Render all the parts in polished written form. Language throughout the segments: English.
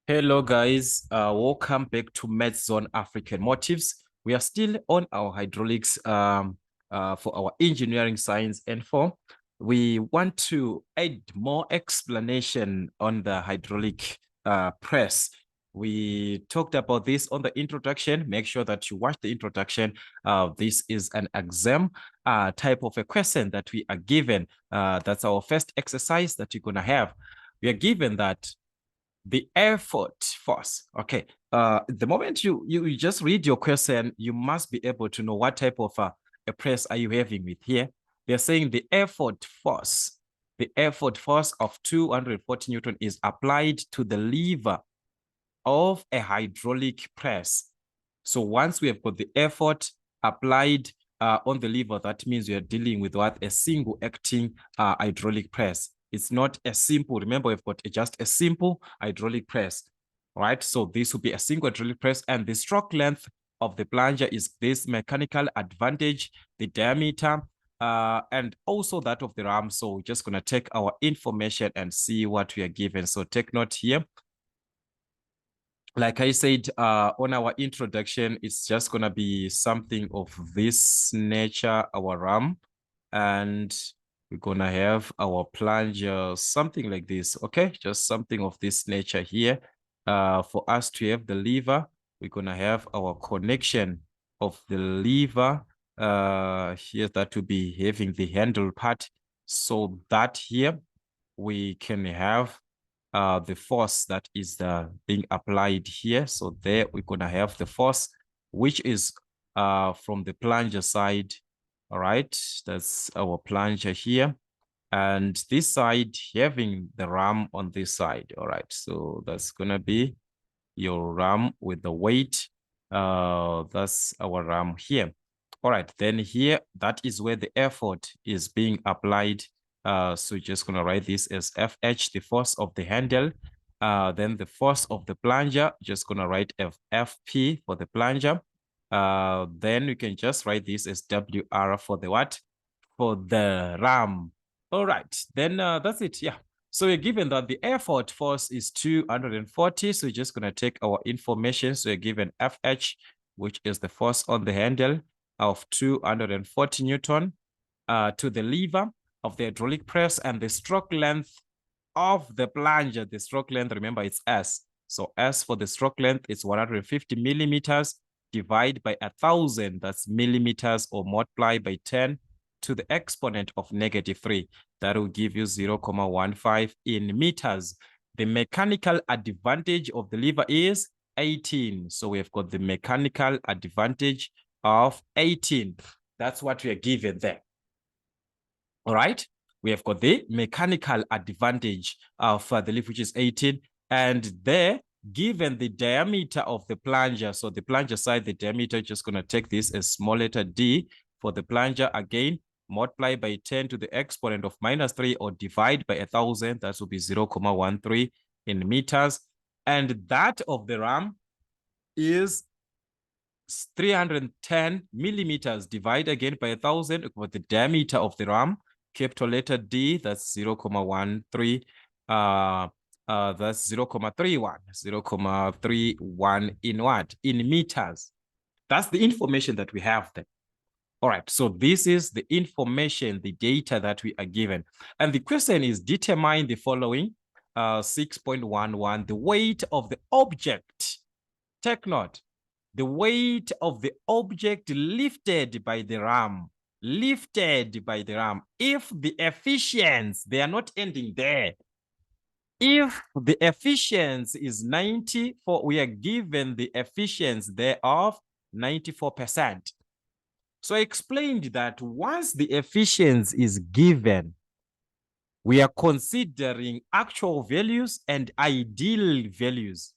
Hello guys, welcome back to Maths Zone African Motives. We are still on our hydraulics for our engineering science info. We want to add more explanation on the hydraulic press. We talked about this on the introduction. Make sure that you watch the introduction. This is an exam type of a question that we are given. That's our first exercise that you're going to have. We are given that the effort force. Okay. The moment you just read your question, you must be able to know what type of a press are you having with here. They're saying the effort force. The effort force of 240 Newton is applied to the lever of a hydraulic press. So once we have got the effort applied on the lever, that means we are dealing with what? A single acting hydraulic press. It's not a simple, remember we've got just a simple hydraulic press, right? So this will be a single hydraulic press, and the stroke length of the plunger is this mechanical advantage, the diameter, and also that of the ram. So we're just going to take our information and see what we are given. So take note here. Like I said on our introduction, it's just going to be something of this nature, our ram, and we're going to have our plunger, something like this, okay? Just something of this nature here. For us to have the lever, we're going to have our connection of the lever. Here, that will be having the handle part, so that here we can have the force that is being applied here. So there we're going to have the force, which is from the plunger side. All right, that's our plunger here. And this side having the ram on this side. All right, so that's going to be your ram with the weight. That's our ram here. All right, then here, that is where the effort is being applied. So just going to write this as FH, the force of the handle. Then the force of the plunger, just going to write FP for the plunger. Then we can just write this as WR for the what? For the ram. All right, then that's it. Yeah. So we're given that the effort force is 240. So we're just going to take our information. So we're given FH, which is the force on the handle of 240 Newton to the lever of the hydraulic press, and the stroke length of the plunger. The stroke length, remember, it's S. So S for the stroke length is 150 millimeters. Divide by 1,000, that's millimeters, or multiply by 10 to the exponent of -3. That will give you 0.15 in meters. The mechanical advantage of the lever is 18. So we have got the mechanical advantage of 18. That's what we are given there. All right. We have got the mechanical advantage of the leaf, which is 18. And there, given the diameter of the plunger, so the plunger side, the diameter, just going to take this as small letter d for the plunger. Again, multiply by 10 to the exponent of -3, or divide by 1,000. That will be 0.13 in meters. And that of the ram is 310 millimeters. Divide again by 1,000 with the diameter of the ram, capital letter D, that's 0.13. That's 0.31. 0.31 in what? In meters. That's the information that we have there. All right, so this is the information, the data that we are given. And the question is, determine the following. 6.11, the weight of the object. Take note. The weight of the object lifted by the ram. Lifted by the ram. If the efficiency, they are not ending there. If the efficiency is 94, we are given the efficiency there of 94%. So I explained that once the efficiency is given, we are considering actual values and ideal values.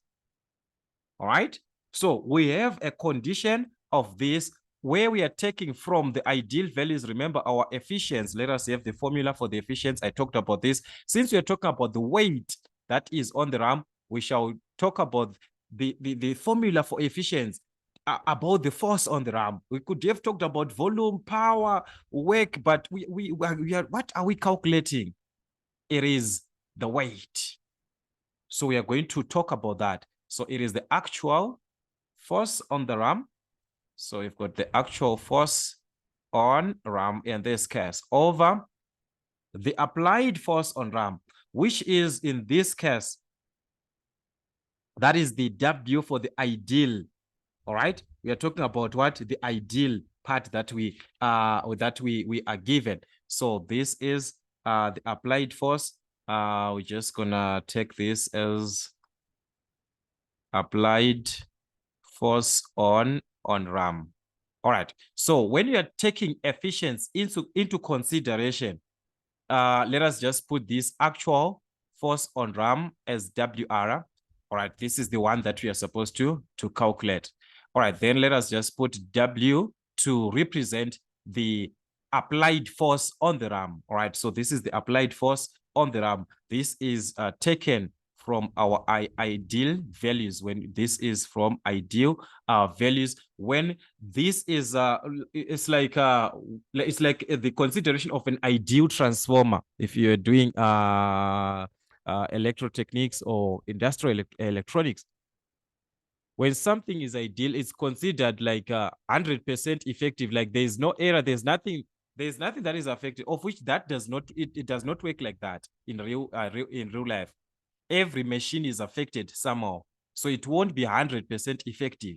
All right. So we have a condition of this where we are taking from the ideal values. Remember our efficiency. Let us have the formula for the efficiency. I talked about this. Since we are talking about the weight that is on the ram, we shall talk about the formula for efficiency, about the force on the ram. We could have talked about volume, power, work, but we are, what are we calculating? It is the weight. So we are going to talk about that. So it is the actual force on the ram. So we've got the actual force on ram in this case over the applied force on ram, which is in this case, that is the W for the ideal. All right. We are talking about what the ideal part that we are given. So this is the applied force. We're just gonna take this as applied force on ram. All right. So when you are taking efficiency into consideration, let us just put this actual force on ram as WR. All right, this is the one that we are supposed to calculate. All right, then let us just put W to represent the applied force on the ram. All right, so this is the applied force on the ram. This is taken from our ideal values. When this is from ideal values, when this is it's like the consideration of an ideal transformer. If you're doing electrotechnics or industrial electronics, when something is ideal, it's considered like 100% effective. Like there's no error, there's nothing that is affected, of which that does not, it does not work like that in real life. Every machine is affected somehow, so it won't be 100% effective.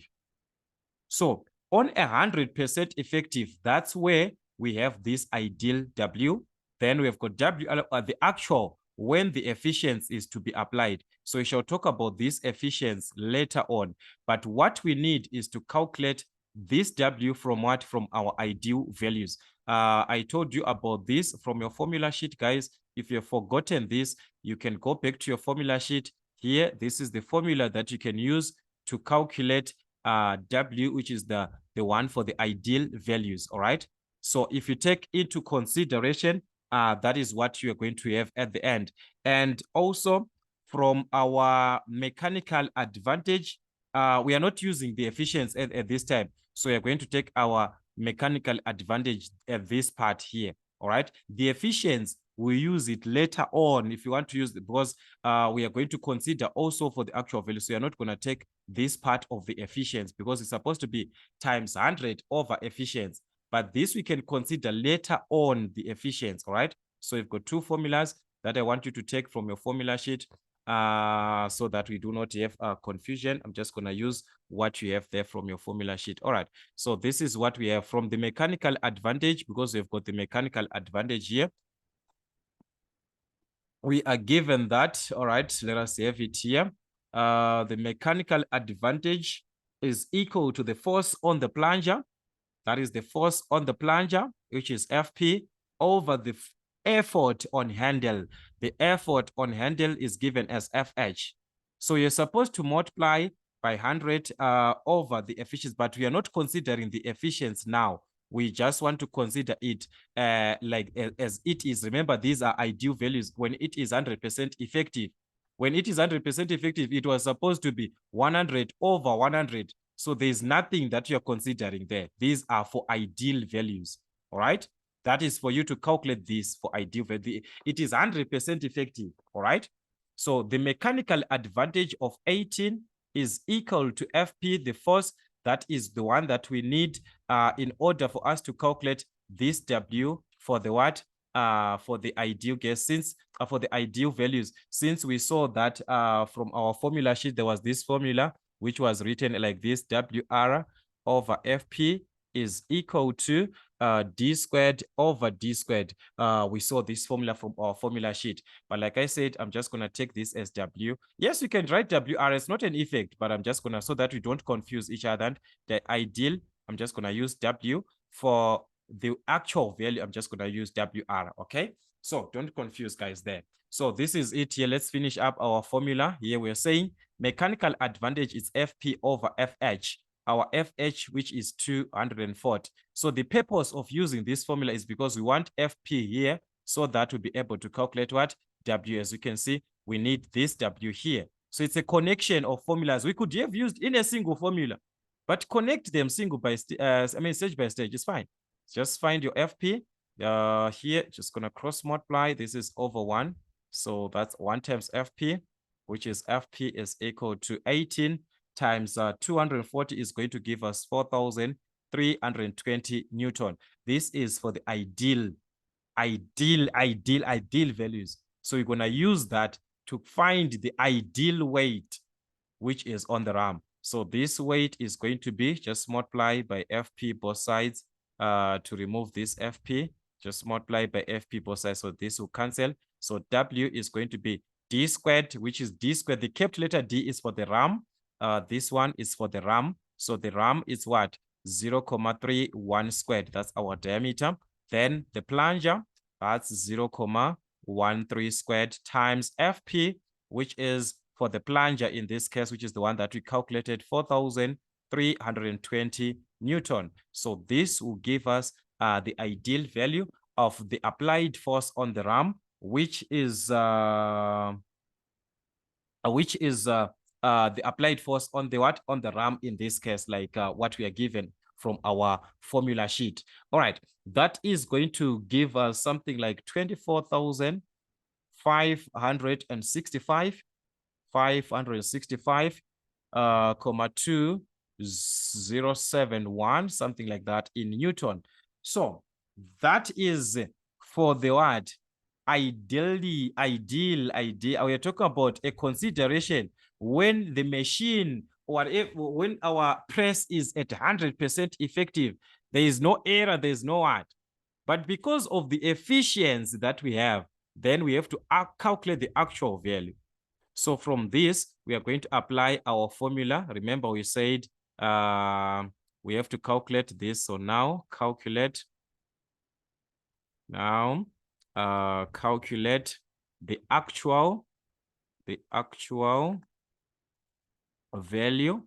So on 100% effective, that's where we have this ideal W. Then we've got W, the actual, when the efficiency is to be applied. So we shall talk about this efficiency later on. But what we need is to calculate this W from what? From our ideal values. I told you about this from your formula sheet, guys. If you've forgotten this, you can go back to your formula sheet here. This is the formula that you can use to calculate W, which is the one for the ideal values. All right. So if you take into consideration, that is what you are going to have at the end. And also from our mechanical advantage, we are not using the efficiency at this time. So we are going to take our mechanical advantage at this part here. All right. The efficiency, we use it later on if you want to use it, because we are going to consider also for the actual value. So you're not going to take this part of the efficiency because it's supposed to be times 100 over efficiency. But this we can consider later on the efficiency. All right. So we've got two formulas that I want you to take from your formula sheet so that we do not have confusion. I'm just going to use what you have there from your formula sheet. All right. So this is what we have from the mechanical advantage, because we've got the mechanical advantage here. We are given that. All right, let us have it here. The mechanical advantage is equal to the force on the plunger. That is the force on the plunger, which is FP, over the effort on handle. The effort on handle is given as FH. So you're supposed to multiply by 100 over the efficiency, but we are not considering the efficiency now. We just want to consider it like as it is. Remember, these are ideal values. When it is 100% effective, when it is 100% effective, it was supposed to be 100 over 100. So there's nothing that you're considering there. These are for ideal values. All right. That is for you to calculate this for ideal value. It is 100% effective. All right. So the mechanical advantage of 18 is equal to FP, the force. That is the one that we need in order for us to calculate this W for the what? For the ideal gas, since for the ideal values, since we saw that from our formula sheet, there was this formula which was written like this: WR over FP is equal to D squared over D squared. We saw this formula from our formula sheet. But like I said, I'm just going to take this as W. Yes, you can write WR as not an effect, but I'm just going to, so that we don't confuse each other. The ideal, I'm just going to use W. For the actual value, I'm just going to use WR. Okay. So don't confuse, guys, there. So this is it here. Let's finish up our formula. Here we're saying mechanical advantage is FP over FH. Our FH, which is 240. So the purpose of using this formula is because we want FP here, so that we'll be able to calculate what? W. As you can see, we need this W here. So it's a connection of formulas we could have used in a single formula, but connect them single by stage by stage. It's fine. Just find your FP here. Just gonna cross multiply. This is over 1. So that's 1 times FP. which is FP is equal to 18 times 240 is going to give us 4,320 Newton. This is for the ideal values. So we're going to use that to find the ideal weight, which is on the RAM. So this weight is going to be just multiply by FP both sides to remove this FP. Just multiply by FP both sides. So this will cancel. So W is going to be D squared, which is D squared. The capital letter D is for the RAM. This one is for the RAM. So the RAM is what? 0.31 squared. That's our diameter. Then the plunger, that's 0.13 squared times FP, which is for the plunger in this case, which is the one that we calculated, 4,320 Newton. So this will give us the ideal value of the applied force on the RAM, which is the applied force on the what? On the RAM in this case, like what we are given from our formula sheet. All right, that is going to give us something like 24,565 2071, something like that in Newton. So that is for the what? Ideal. We are talking about a consideration when the machine or when our press is at 100% effective, there is no error, there is no what. But because of the efficiency that we have, then we have to calculate the actual value. So from this, we are going to apply our formula. Remember, we said we have to calculate this. So now calculate. Now calculate the actual value.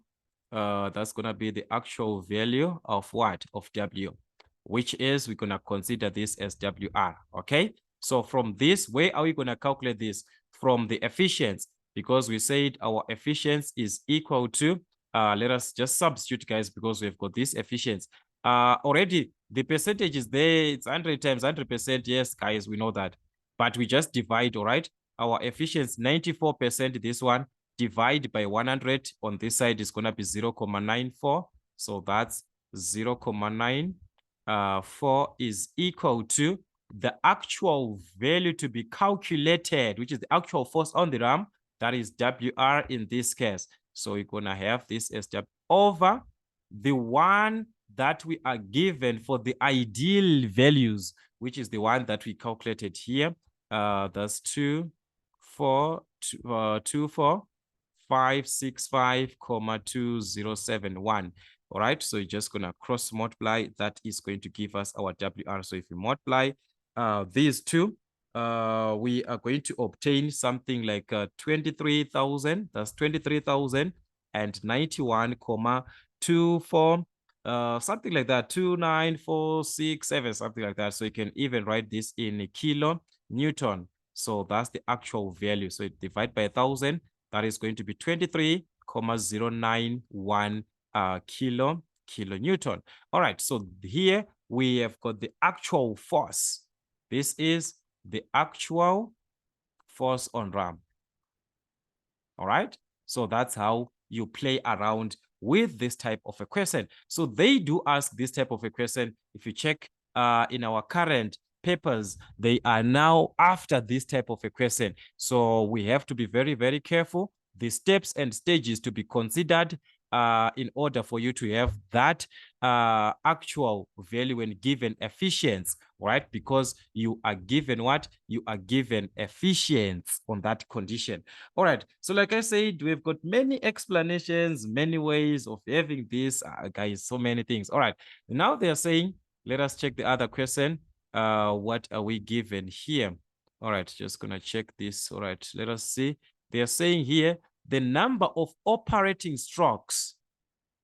That's gonna be the actual value of what? Of W, which is we're gonna consider this as WR. Okay. So from this, where are we gonna calculate this? From the efficiency, because we said our efficiency is equal to let us just substitute, guys, because we've got this efficiency. Already the percentage is there. It's 100 times 100%. Yes, guys, we know that, but we just divide. All right, our efficiency 94%. This one divide by 100 on this side is gonna be 0.94. So that's 0.94 is equal to the actual value to be calculated, which is the actual force on the RAM. That is WR in this case. So we're gonna have this as W over the one that we are given for the ideal values, which is the one that we calculated here. That's 24,565,2071. All right, so you're just gonna cross multiply. That is going to give us our WR. So if you multiply these two, we are going to obtain something like 23,000. That's 23,091,24 something like that, 29467, something like that. So you can even write this in kilo Newton. So that's the actual value. So divide by 1,000, that is going to be 23,091 kilo Newton. All right, so here we have got the actual force. This is the actual force on RAM. All right, so that's how you play around with this type of a question. So they do ask this type of a question. If you check in our current papers, they are now after this type of a question. So we have to be very, very careful. The steps and stages to be considered in order for you to have that actual value when given efficiency, right? Because you are given what? You are given efficiency on that condition. All right. So like I said, we've got many explanations, many ways of having this, guys, so many things. All right. Now they're saying, let us check the other question. What are we given here? All right. Just going to check this. All right. Let us see. They're saying here, the number of operating strokes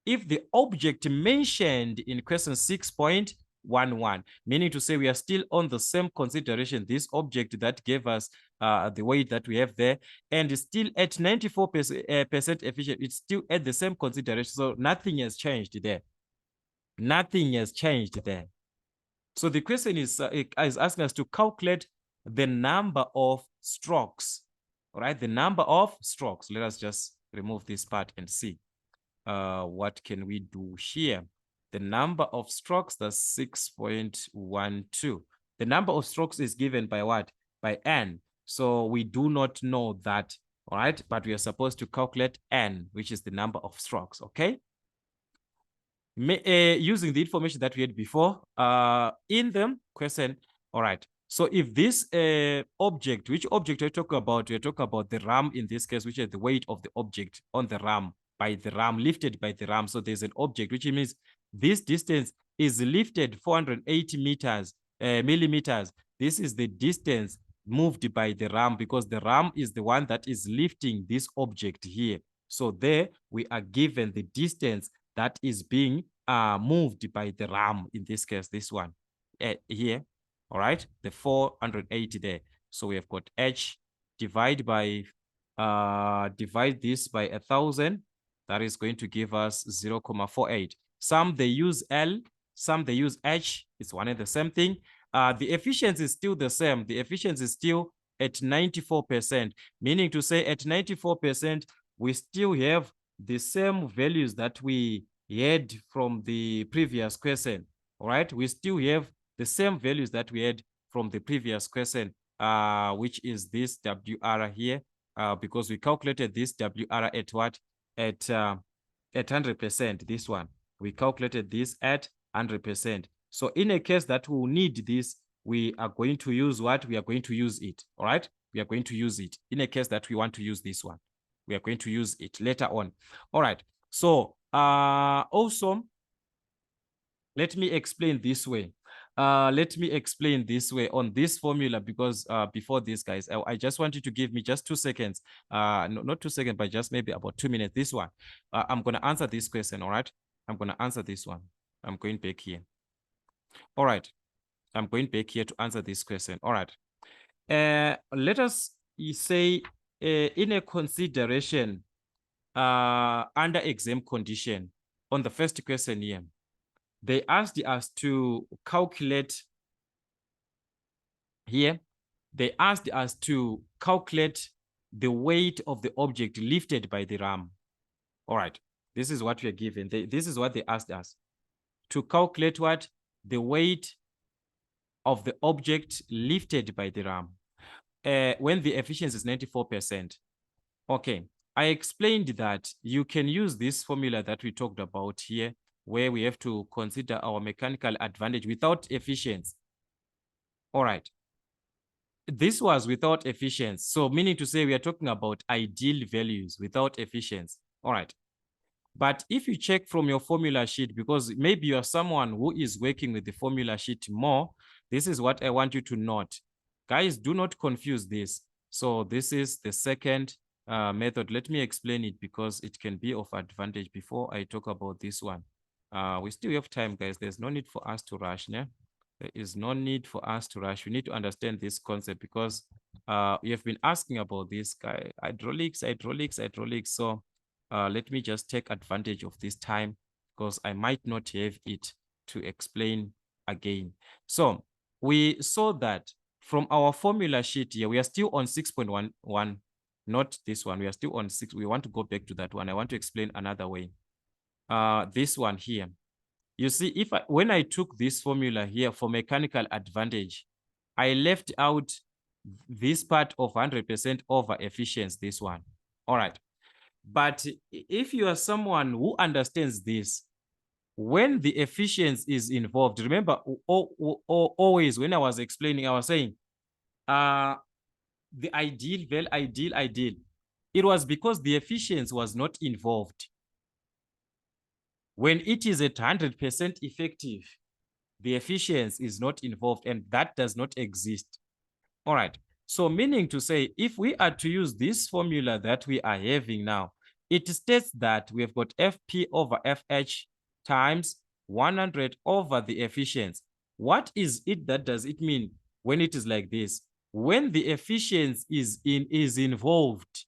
if the object mentioned in question 6.11, meaning to say we are still on the same consideration, this object that gave us the weight that we have there, and is still at 94% efficient, it's still at the same consideration. So nothing has changed there. Nothing has changed there. So the question is asking us to calculate the number of strokes. all right, the number of strokes. Let us just remove this part and see what can we do here. The number of strokes, that's 6.12. The number of strokes is given by what? By n. So we do not know that, all right? But we are supposed to calculate n, which is the number of strokes, okay? Using the information that we had before in the question, all right. So if this object, which object are you talking about? We're talking about the ram in this case, which is the weight of the object on the ram, by the ram, lifted by the ram. So there's an object, which means this distance is lifted 480 meters, millimeters. This is the distance moved by the ram, because the ram is the one that is lifting this object here. So there we are given the distance that is being moved by the ram, in this case, this one here, all right, the 480 there. So we have got h divide this by 1,000. That is going to give us 0.48. Some they use L, some they use H. It's one and the same thing. The efficiency is still the same. The efficiency is still at 94%, meaning to say at 94%, we still have the same values that we had from the previous question. All right, we still have the same values that we had from the previous question, which is this WR here, because we calculated this WR at what? At 100%. This one, we calculated this at 100%. So in a case that we will need this, we are going to use what? We are going to use it. All right, we are going to use it in a case that we want to use this one. We are going to use it later on. All right. So also, let me explain this way. Let me explain this way on this formula, because before this, guys, I just want you to give me just 2 seconds. No, not 2 seconds, but just maybe about 2 minutes. This one, I'm going to answer this question. All right. I'm going to answer this one. I'm going back here. All right. I'm going back here to answer this question. All right. Let us say in a consideration under exam condition, on the first question here, they asked us to calculate here. They asked us to calculate the weight of the object lifted by the ram. All right, this is what we are given. This is what they asked us to calculate, what? The weight of the object lifted by the ram when the efficiency is 94%. Okay, I explained that you can use this formula that we talked about here, where we have to consider our mechanical advantage without efficiency. All right. This was without efficiency. So meaning to say we are talking about ideal values without efficiency. All right. But if you check from your formula sheet, because maybe you are someone who is working with the formula sheet more, this is what I want you to note. Guys, do not confuse this. So this is the second method. Let me explain it, because it can be of advantage before I talk about this one. We still have time, guys. There's no need for us to rush. Yeah? There is no need for us to rush. We need to understand this concept, because you have been asking about this guy, hydraulics. So let me just take advantage of this time, because I might not have it to explain again. So we saw that from our formula sheet here, we are still on 6.11, not this one. We are still on 6. We want to go back to that one. I want to explain another way. This one here. You see, when I took this formula here for mechanical advantage, I left out this part of 100% over efficiency, this one. All right. But if you are someone who understands this, when the efficiency is involved, remember, always when I was explaining, I was saying the ideal. It was because the efficiency was not involved. When it is at 100% effective, the efficiency is not involved, and that does not exist. All right. So meaning to say, if we are to use this formula that we are having now, it states that we have got FP over FH times 100 over the efficiency. What is it that does it mean when it is like this? When the efficiency is involved,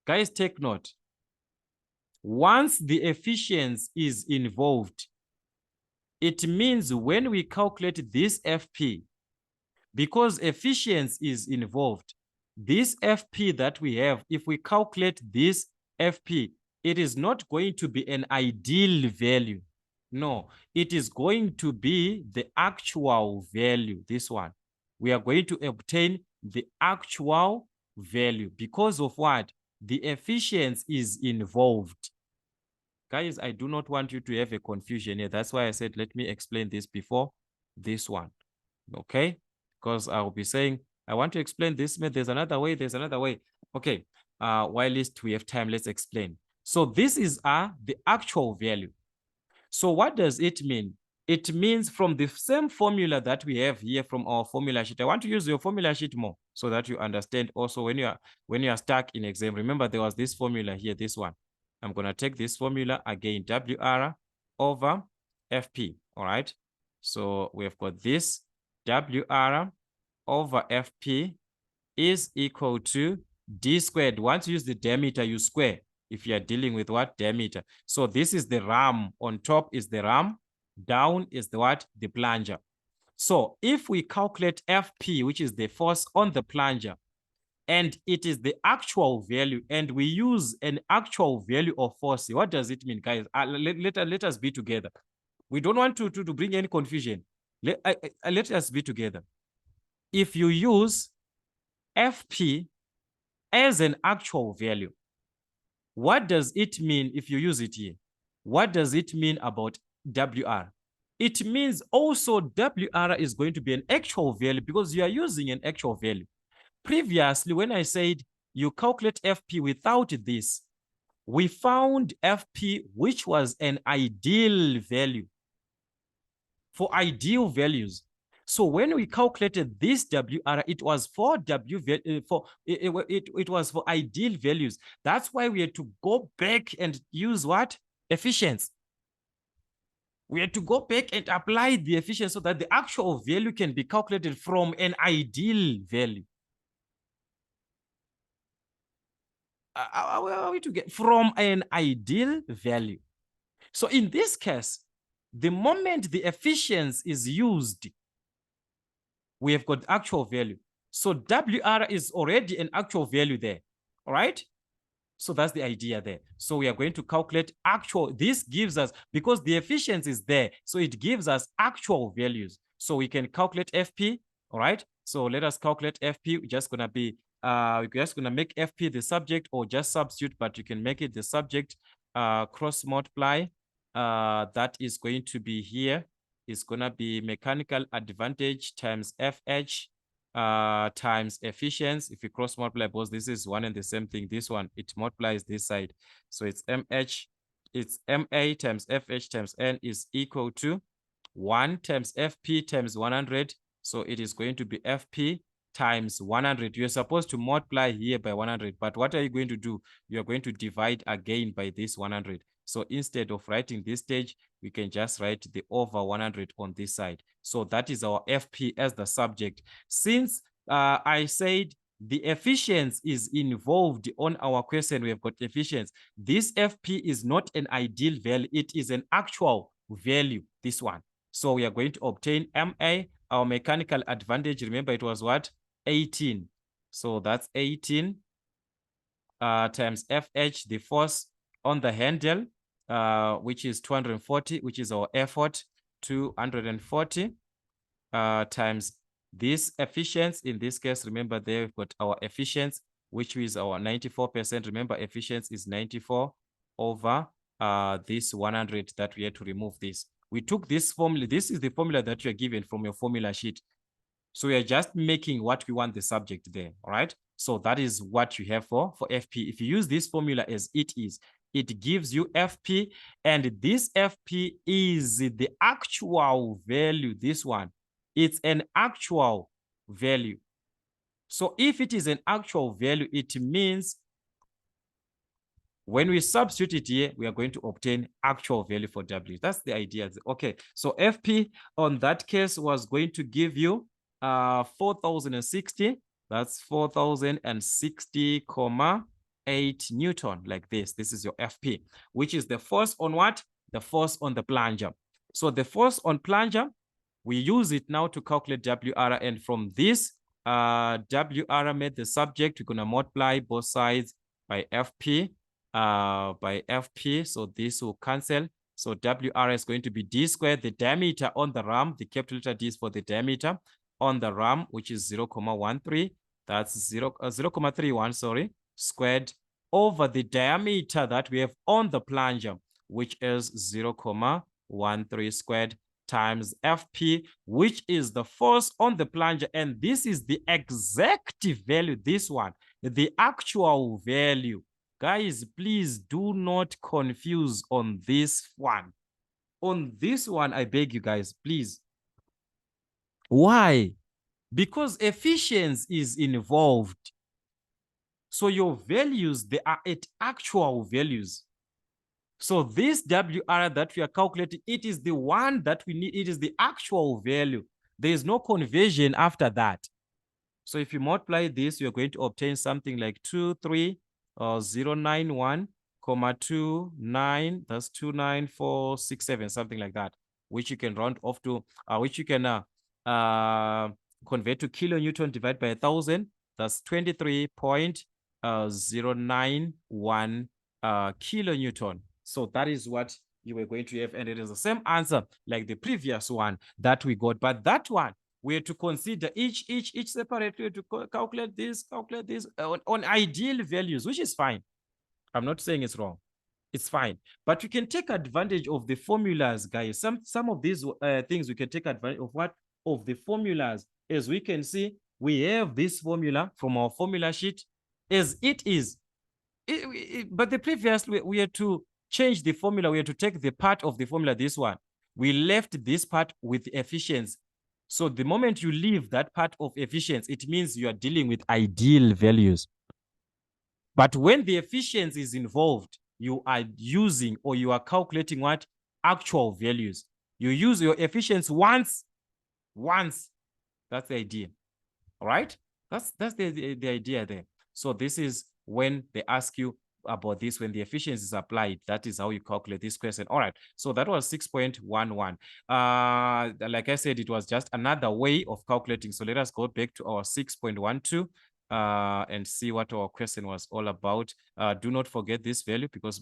guys, take note. Once the efficiency is involved, it means when we calculate this FP, because efficiency is involved, this FP that we have, if we calculate this FP, it is not going to be an ideal value. No, it is going to be the actual value, this one. We are going to obtain the actual value because of what? The efficiency is involved. Guys, I do not want you to have a confusion here. That's why I said, let me explain this before this one. Okay? Because I'll be saying, I want to explain this, but there's another way, there's another way. Okay, while least we have time, let's explain. So this is the actual value. So what does it mean? It means from the same formula that we have here from our formula sheet. I want to use your formula sheet more so that you understand also when you are stuck in exam. Remember, there was this formula here, this one. I'm going to take this formula again, WR over FP, all right? So we've got this WR over FP is equal to D squared. Once you use the diameter, you square if you are dealing with what? Diameter. So this is the ram. On top is the ram. Down is the what? The plunger. So if we calculate FP, which is the force on the plunger, and it is the actual value, and we use an actual value of force, what does it mean, guys? Let us be together. We don't want to bring any confusion. Let us be together. If you use FP as an actual value, what does it mean if you use it here? What does it mean about WR? It means also WR is going to be an actual value because you are using an actual value. Previously, when I said you calculate FP without this, we found FP, which was an ideal value. For ideal values. So when we calculated this WR, it was for it was for ideal values. That's why we had to go back and use what? Efficiency. We had to go back and apply the efficiency so that the actual value can be calculated from an ideal value. Are we to get from an ideal value? So in this case, the moment the efficiency is used, we have got actual value. So WR is already an actual value there, all right? So that's the idea there. So we are going to calculate actual, this gives us, because the efficiency is there, so it gives us actual values. So we can calculate FP, all right? So let us calculate FP. We're just gonna be, we're just gonna make FP the subject or just substitute, but you can make it the subject, cross multiply. That is going to be here. It's gonna be mechanical advantage times FH times efficiency. If you cross multiply both, this is one and the same thing. This one, it multiplies this side. So it's MH, it's MA times FH times N is equal to 1 times FP times 100. So it is going to be FP times 100. You're supposed to multiply here by 100, but what are you going to do? You're going to divide again by this 100. So instead of writing this stage, we can just write the over 100 on this side. So that is our FP as the subject. Since I said the efficiency is involved on our question, we have got efficiency. This FP is not an ideal value. It is an actual value, this one. So we are going to obtain MA, our mechanical advantage. Remember, it was what? 18. So that's 18 times FH, the force on the handle, which is 240, which is our effort, 240 times this efficiency. In this case, remember there we've got our efficiency, which is our 94%. Remember, efficiency is 94 over this 100 that we had to remove this. We took this formula. This is the formula that you're given from your formula sheet. So we are just making what we want the subject there, all right? So that is what you have for FP. If you use this formula as it is, it gives you FP, and this FP is the actual value, this one. It's an actual value. So if it is an actual value, it means when we substitute it here, we are going to obtain actual value for W. That's the idea. Okay, so FP on that case was going to give you 4,060. That's 4,060,8 Newton, like this. This is your FP, which is the force on what? The force on the plunger. So the force on plunger, we use it now to calculate WR, and from this, WR made the subject. We're going to multiply both sides by FP. So this will cancel. So WR is going to be D squared. The diameter on the ram, the capital letter D is for the diameter on the ram, which is 0.13. That's 0.31, sorry, squared over the diameter that we have on the plunger, which is 0.13 squared times FP, which is the force on the plunger. And this is the exact value, this one, the actual value. Guys, please do not confuse on this one. On this one, I beg you guys, please. Why? Because efficiency is involved. So your values, they are at actual values. So this WR that we are calculating, it is the one that we need. It is the actual value. There is no conversion after that. So if you multiply this, you're going to obtain something like 091, 29, that's 29467, something like that, which you can round off to, which you can convert to kilonewton divided by 1,000. That's 23.091 kilonewton. So that is what you were going to have, and it is the same answer like the previous one that we got. But that one, we have to consider each separately to calculate this on ideal values, which is fine. I'm not saying it's wrong. It's fine. But we can take advantage of the formulas, guys. Some of these things we can take advantage of what? Of the formulas. As we can see, we have this formula from our formula sheet as it is. But the previous, we had to change the formula. We had to take the part of the formula, this one. We left this part with efficiency. So the moment you leave that part of efficiency, it means you are dealing with ideal values. But when the efficiency is involved, you are using or you are calculating what? Actual values. You use your efficiency once. That's the idea. All right? That's the idea there. So this is when they ask you about this, when the efficiency is applied, that is how you calculate this question. All right, so that was 6.11. Like I said, it was just another way of calculating. So let us go back to our 6.12 and see what our question was all about. Do not forget this value because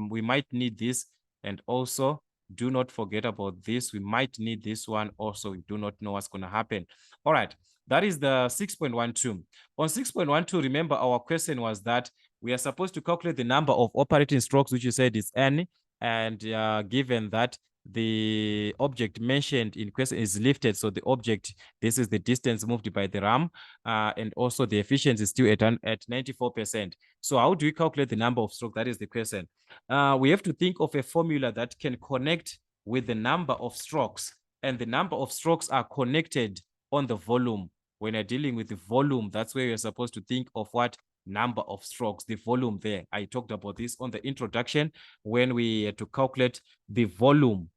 we might need this, and also do not forget about this. We might need this one also. We do not know what's going to happen. All right. That is the 6.12. On 6.12, remember our question was that we are supposed to calculate the number of operating strokes, which you said is n, and given that the object mentioned in question is lifted, so the object, this is the distance moved by the ram, and also the efficiency is still at 94%. So how do we calculate the number of strokes? That is the question. We have to think of a formula that can connect with the number of strokes, and the number of strokes are connected on the volume. When you're dealing with the volume, that's where you're supposed to think of what? Number of strokes, the volume there. I talked about this on the introduction when we had to calculate the volume.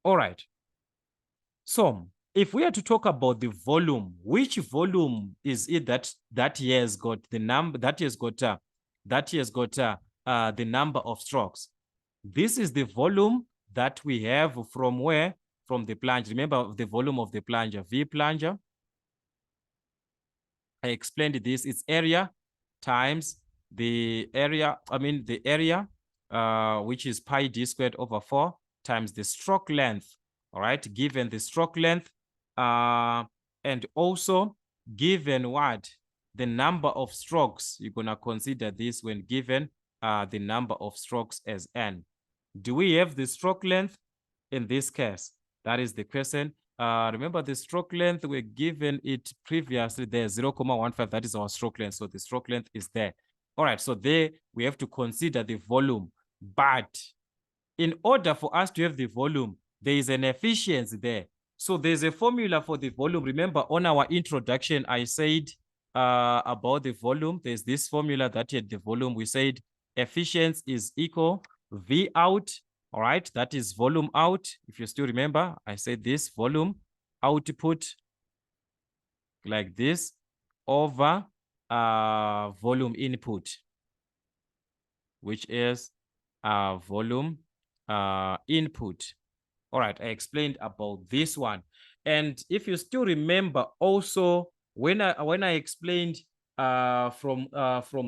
All right. So if we are to talk about the volume, which volume is it that has got the number, that has got the number of strokes? This is the volume that we have from where? From the plunger. Remember the volume of the plunger, V plunger. I explained this. It's area times the area, which is pi d squared over 4 times the stroke length. All right, given the stroke length, and also given what? The number of strokes. You're going to consider this when given the number of strokes as n. Do we have the stroke length in this case? That is the question. Remember the stroke length, we're given it previously there, 0.15, that is our stroke length. So the stroke length is there. All right, so there we have to consider the volume. But in order for us to have the volume, there is an efficiency there. So there's a formula for the volume. Remember on our introduction, I said about the volume, there's this formula that had the volume. We said efficiency is equal V out. All right, that is volume out. If you still remember, I said this volume output like this over volume input, which is volume input. All right, I explained about this one. And if you still remember also when I explained from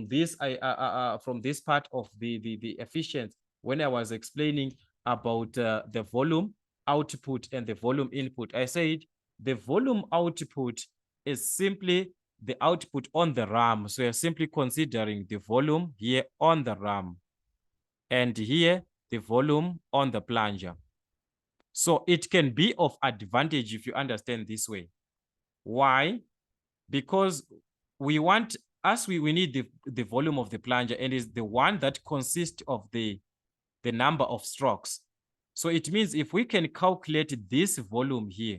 this from this part of the efficiency, when I was explaining about the volume output and the volume input, I said the volume output is simply the output on the RAM. So you're simply considering the volume here on the RAM, and here the volume on the plunger. So it can be of advantage if you understand this way. Why? Because we want, as we need the volume of the plunger, and is the one that consists of the number of strokes. So it means if we can calculate this volume here,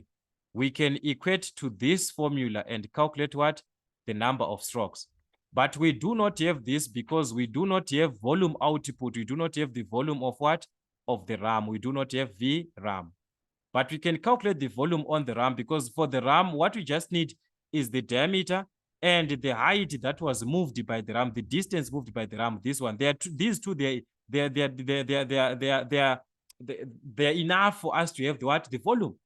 we can equate to this formula and calculate what? The number of strokes. But we do not have this because we do not have volume output. We do not have the volume of what? Of the RAM. We do not have VRAM. But we can calculate the volume on the RAM, because for the RAM, what we just need is the diameter and the height that was moved by the RAM, the distance moved by the RAM. This one, these two, they're enough for us to have the volume.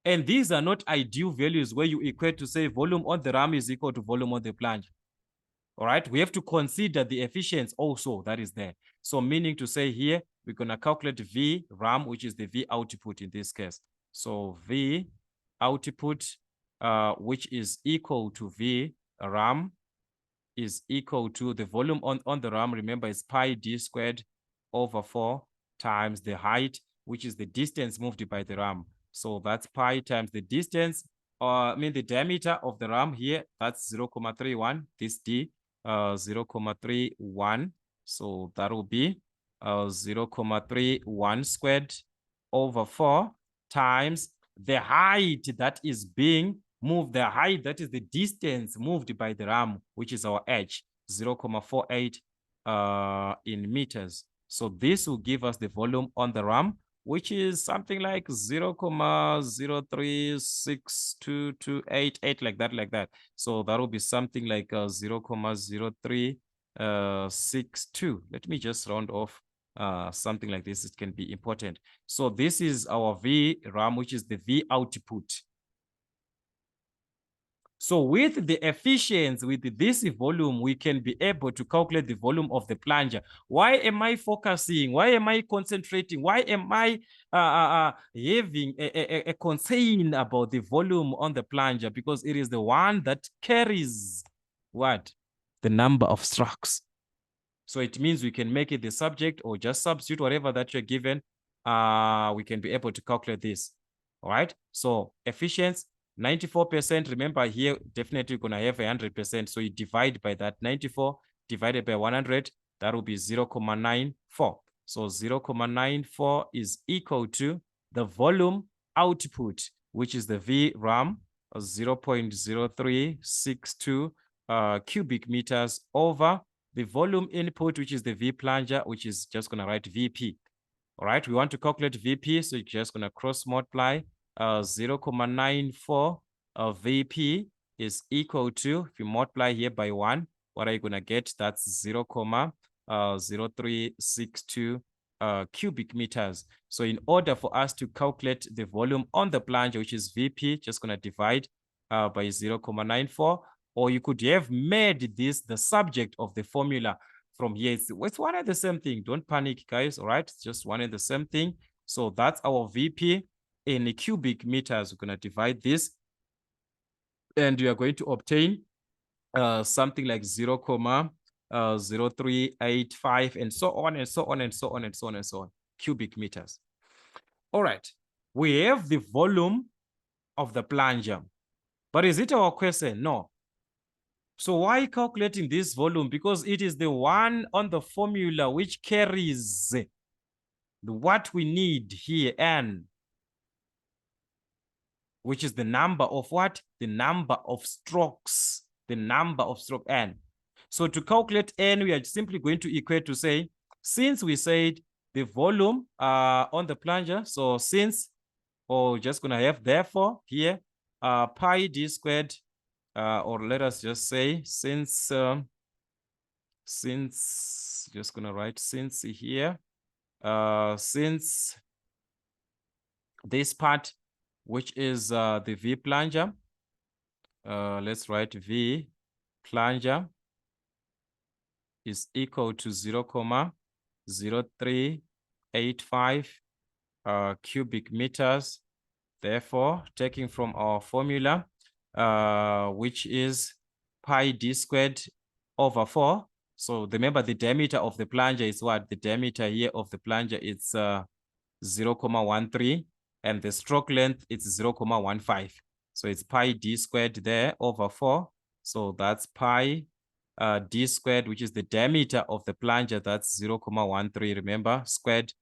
And these are not ideal values where you equate to say volume on the RAM is equal to volume on the plunger. All right, we have to consider the efficiency also that is there. So meaning to say here, we're going to calculate V RAM, which is the V output in this case. So V output, which is equal to V RAM, is equal to the volume on the RAM. Remember, it's pi d squared over 4 times the height, which is the distance moved by the RAM. So that's pi times the distance, the diameter of the RAM here, that's 0.31, this D, 0.31. So that will be 0.31 squared over 4 times the height that is being moved, the height that is the distance moved by the RAM, which is our H, 0.48 in meters. So this will give us the volume on the RAM, which is something like 0.0362288, like that. So that will be something like 0.0362. Let me just round off something like this. It can be important. So this is our V RAM, which is the V output. So with the efficiency, with this volume, we can be able to calculate the volume of the plunger. Why am I focusing? Why am I concentrating? Why am I having a concern about the volume on the plunger? Because it is the one that carries what? The number of strokes. So it means we can make it the subject or just substitute whatever that you're given. We can be able to calculate this. All right. So efficiency, 94%. Remember here, definitely you're going to have 100%. So you divide by that. 94 divided by 100, that will be 0.94. So 0.94 is equal to the volume output, which is the VRAM, 0.0362 cubic meters over the volume input, which is the V plunger, which is just going to write VP. All right, we want to calculate VP, so you're just going to cross multiply 0.94 of VP is equal to, if you multiply here by 1, what are you going to get? That's 0.0362 cubic meters. So in order for us to calculate the volume on the plunger, which is VP, just going to divide by 0.94, or you could have made this the subject of the formula from here. It's one and the same thing. Don't panic, guys. All right, it's just one and the same thing. So that's our VP in cubic meters. We're going to divide this, and we are going to obtain something like 0.0385 and so on and so on and so on and so on and so on cubic meters. All right, we have the volume of the plunger, but is it our question? No. So why calculating this volume? Because it is the one on the formula which carries what we need here, N, which is the number of what? The number of strokes, the number of stroke N. So to calculate N, we are simply going to equate to say, since we said the volume on the plunger, so since, or just going to have therefore here, pi d squared, or let us just say, since just going to write since here, since this part, which is the V plunger, let's write V plunger is equal to 0.0385 cubic meters. Therefore, taking from our formula, which is pi d squared over 4. So remember, the diameter of the plunger is what? The diameter here of the plunger is 0.13, and the stroke length is 0.15. So it's pi d squared there over 4. So that's pi d squared, which is the diameter of the plunger, that's 0.13, remember, squared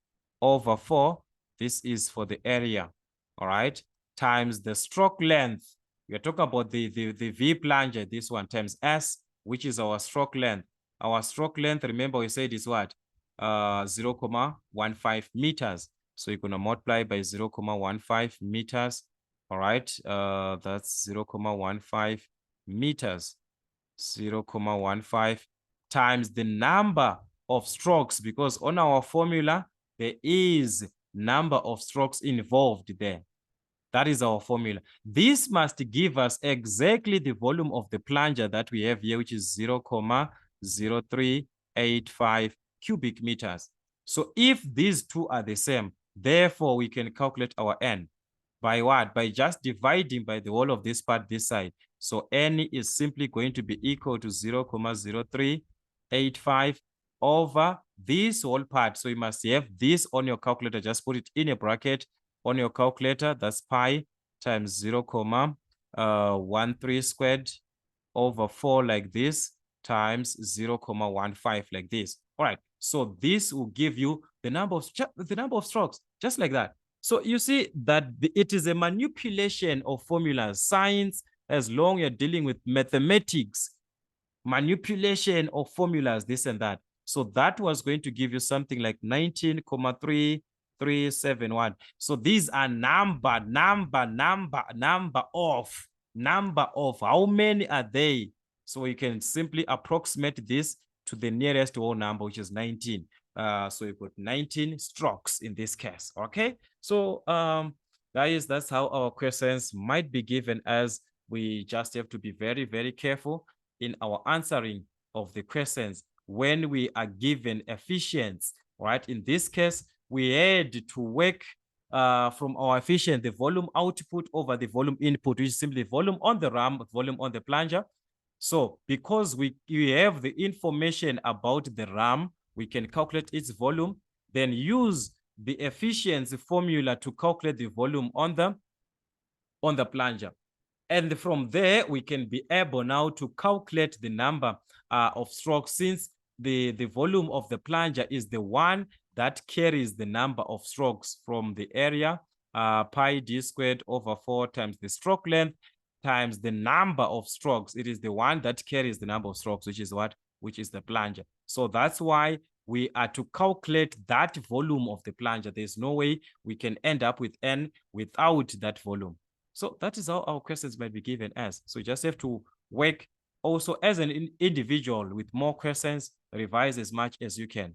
over 4. This is for the area, all right, times the stroke length. We're talking about the V plunger, this one, times S, which is our stroke length. Our stroke length, remember we said is what? 0.15 meters. So you're going to multiply by 0.15 meters, all right? That's 0.15 meters. 0.15 times the number of strokes, because on our formula, there is number of strokes involved there. That is our formula. This must give us exactly the volume of the plunger that we have here, which is 0.0385 cubic meters. So if these two are the same, therefore we can calculate our N. By what? By just dividing by the whole of this part this side. So N is simply going to be equal to 0.0385 over this whole part. So you must have this on your calculator. Just put it in a bracket on your calculator. That's pi times 0.13 squared over 4 like this times 0.15 like this. All right. So this will give you the number of strokes, just like that. So you see that it is a manipulation of formulas. Science, as long as you're dealing with mathematics, manipulation of formulas, this and that. So that was going to give you something like 19.3371. So these are number of. How many are they? So you can simply approximate this to the nearest whole number, which is 19. So you put 19 strokes in this case. Okay. So that's how our questions might be given, as we just have to be very, very careful in our answering of the questions when we are given efficients, right? In this case, we had to work from our efficient, the volume output over the volume input, which is simply volume on the RAM, volume on the plunger. So because we have the information about the RAM, we can calculate its volume, then use the efficiency formula to calculate the volume on the plunger. And from there, we can be able now to calculate the number of strokes, since the volume of the plunger is the one that carries the number of strokes from the area, pi d squared over 4 times the stroke length times the number of strokes. It is the one that carries the number of strokes, which is what? Which is the plunger. So that's why we are to calculate that volume of the plunger. There's no way we can end up with N without that volume. So that is how our questions might be given as. So you just have to work also as an individual with more questions, revise as much as you can.